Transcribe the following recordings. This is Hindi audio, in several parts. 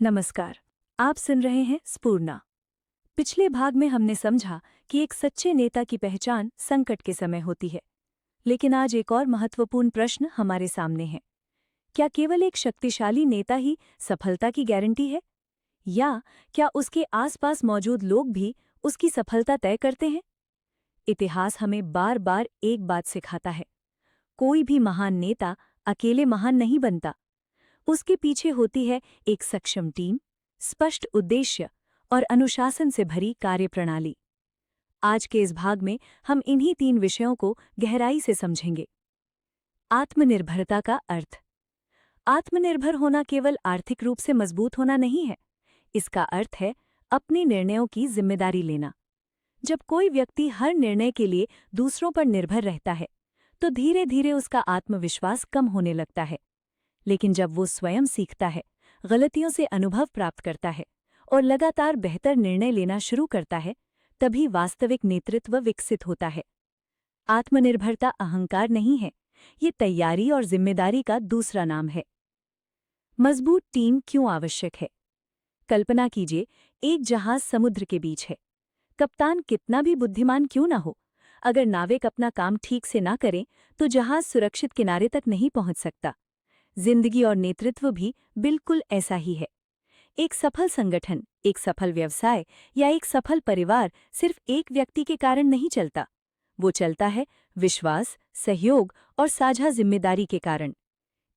नमस्कार। आप सुन रहे हैं स्पूर्णा। पिछले भाग में हमने समझा कि एक सच्चे नेता की पहचान संकट के समय होती है। लेकिन आज एक और महत्वपूर्ण प्रश्न हमारे सामने है। क्या केवल एक शक्तिशाली नेता ही सफलता की गारंटी है, या क्या उसके आसपास मौजूद लोग भी उसकी सफलता तय करते हैं? इतिहास हमें बार बार एक बात सिखाता है, कोई भी महान नेता अकेले महान नहीं बनता। उसके पीछे होती है एक सक्षम टीम, स्पष्ट उद्देश्य और अनुशासन से भरी कार्यप्रणाली। आज के इस भाग में हम इन्हीं 3 विषयों को गहराई से समझेंगे। आत्मनिर्भरता का अर्थ। आत्मनिर्भर होना केवल आर्थिक रूप से मजबूत होना नहीं है। इसका अर्थ है अपने निर्णयों की जिम्मेदारी लेना। जब कोई व्यक्ति हर निर्णय के लिए दूसरों पर निर्भर रहता है, तो धीरे धीरे उसका आत्मविश्वास कम होने लगता है। लेकिन जब वो स्वयं सीखता है, गलतियों से अनुभव प्राप्त करता है और लगातार बेहतर निर्णय लेना शुरू करता है, तभी वास्तविक नेतृत्व विकसित होता है। आत्मनिर्भरता अहंकार नहीं है, ये तैयारी और जिम्मेदारी का दूसरा नाम है। मजबूत टीम क्यों आवश्यक है? कल्पना कीजिए, एक जहाज समुद्र के बीच है। कप्तान कितना भी बुद्धिमान क्यों ना हो, अगर नाविक अपना काम ठीक से ना करे तो जहाज सुरक्षित किनारे तक नहीं पहुंच सकता। जिंदगी और नेतृत्व भी बिल्कुल ऐसा ही है। एक सफल संगठन, एक सफल व्यवसाय या एक सफल परिवार सिर्फ एक व्यक्ति के कारण नहीं चलता। वो चलता है विश्वास, सहयोग और साझा जिम्मेदारी के कारण।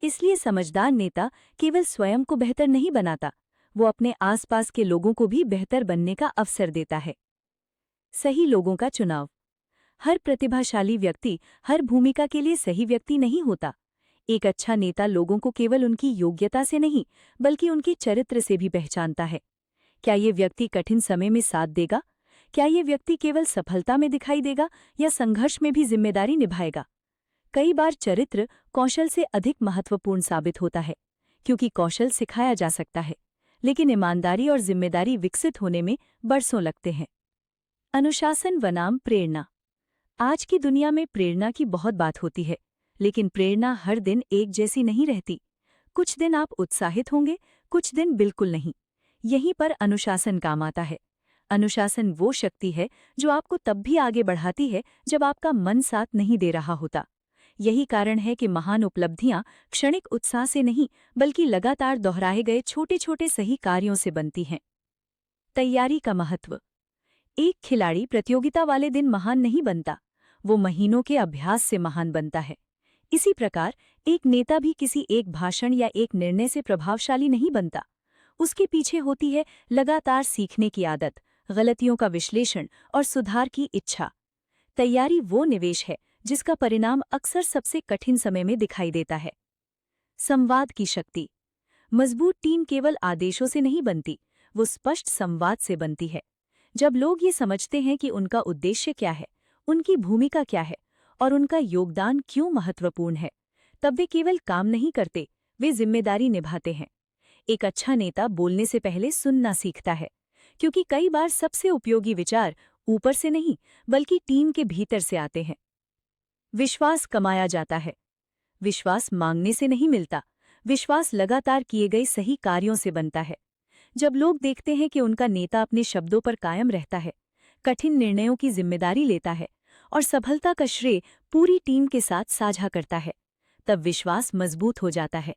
इसलिए समझदार नेता केवल स्वयं को बेहतर नहीं बनाता, वो अपने आसपास के लोगों को भी बेहतर बनने का अवसर देता है। सही लोगों का चुनाव। हर प्रतिभाशाली व्यक्ति हर भूमिका के लिए सही व्यक्ति नहीं होता। एक अच्छा नेता लोगों को केवल उनकी योग्यता से नहीं, बल्कि उनके चरित्र से भी पहचानता है। क्या ये व्यक्ति कठिन समय में साथ देगा? क्या ये व्यक्ति केवल सफलता में दिखाई देगा या संघर्ष में भी जिम्मेदारी निभाएगा? कई बार चरित्र कौशल से अधिक महत्वपूर्ण साबित होता है, क्योंकि कौशल सिखाया जा सकता है, लेकिन ईमानदारी और जिम्मेदारी विकसित होने में बरसों लगते हैं। अनुशासन बनाम प्रेरणा। आज की दुनिया में प्रेरणा की बहुत बात होती है, लेकिन प्रेरणा हर दिन एक जैसी नहीं रहती। कुछ दिन आप उत्साहित होंगे, कुछ दिन बिल्कुल नहीं। यहीं पर अनुशासन काम आता है। अनुशासन वो शक्ति है जो आपको तब भी आगे बढ़ाती है जब आपका मन साथ नहीं दे रहा होता। यही कारण है कि महान उपलब्धियां क्षणिक उत्साह से नहीं, बल्कि लगातार दोहराए गए छोटे छोटे सही कार्यों से बनती हैं। तैयारी का महत्व। एक खिलाड़ी प्रतियोगिता वाले दिन महान नहीं बनता, वो महीनों के अभ्यास से महान बनता है। इसी प्रकार एक नेता भी किसी एक भाषण या एक निर्णय से प्रभावशाली नहीं बनता। उसके पीछे होती है लगातार सीखने की आदत, गलतियों का विश्लेषण और सुधार की इच्छा। तैयारी वो निवेश है जिसका परिणाम अक्सर सबसे कठिन समय में दिखाई देता है। संवाद की शक्ति। मजबूत टीम केवल आदेशों से नहीं बनती, वो स्पष्ट संवाद से बनती है। जब लोग ये समझते हैं कि उनका उद्देश्य क्या है, उनकी भूमिका क्या है और उनका योगदान क्यों महत्वपूर्ण है, तब वे केवल काम नहीं करते, वे जिम्मेदारी निभाते हैं। एक अच्छा नेता बोलने से पहले सुनना सीखता है, क्योंकि कई बार सबसे उपयोगी विचार ऊपर से नहीं, बल्कि टीम के भीतर से आते हैं। विश्वास कमाया जाता है। विश्वास मांगने से नहीं मिलता, विश्वास लगातार किए गए सही कार्यों से बनता है। जब लोग देखते हैं कि उनका नेता अपने शब्दों पर कायम रहता है, कठिन निर्णयों की जिम्मेदारी लेता है और सफलता का श्रेय पूरी टीम के साथ साझा करता है, तब विश्वास मजबूत हो जाता है।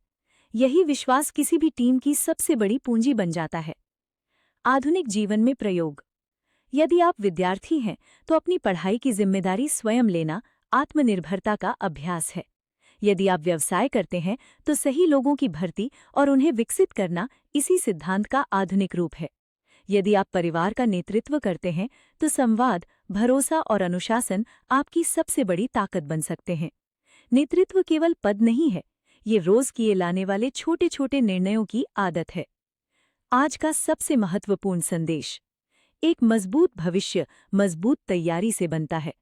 यही विश्वास किसी भी टीम की सबसे बड़ी पूंजी बन जाता है। आधुनिक जीवन में प्रयोग। यदि आप विद्यार्थी हैं, तो अपनी पढ़ाई की जिम्मेदारी स्वयं लेना आत्मनिर्भरता का अभ्यास है। यदि आप व्यवसाय करते हैं, तो सही लोगों की भर्ती और उन्हें विकसित करना इसी सिद्धांत का आधुनिक रूप है। यदि आप परिवार का नेतृत्व करते हैं, तो संवाद, भरोसा और अनुशासन आपकी सबसे बड़ी ताकत बन सकते हैं। नेतृत्व केवल पद नहीं है, ये रोज किए लाने वाले छोटे छोटे निर्णयों की आदत है। आज का सबसे महत्वपूर्ण संदेश। एक मजबूत भविष्य मजबूत तैयारी से बनता है।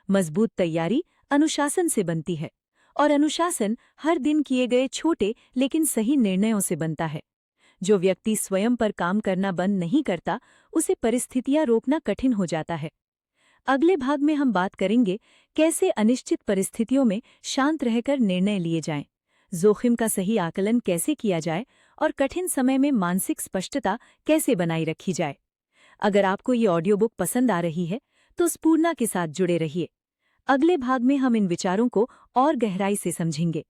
मजबूत तैयारी अनुशासन से बनती है और अनुशासन हर दिन किए गए छोटे लेकिन सही निर्णयों से बनता है। जो व्यक्ति स्वयं पर काम करना बंद नहीं करता, उसे परिस्थितियां रोकना कठिन हो जाता है। अगले भाग में हम बात करेंगे कैसे अनिश्चित परिस्थितियों में शांत रहकर निर्णय लिए जाएं, जोखिम का सही आकलन कैसे किया जाए और कठिन समय में मानसिक स्पष्टता कैसे बनाए रखी जाए। अगर आपको ये ऑडियो बुक पसंद आ रही है तो स्पूर्णा के साथ जुड़े रहिए। अगले भाग में हम इन विचारों को और गहराई से समझेंगे।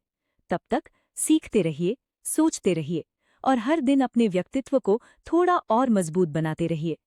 तब तक सीखते रहिए, सोचते रहिए और हर दिन अपने व्यक्तित्व को थोड़ा और मजबूत बनाते रहिए।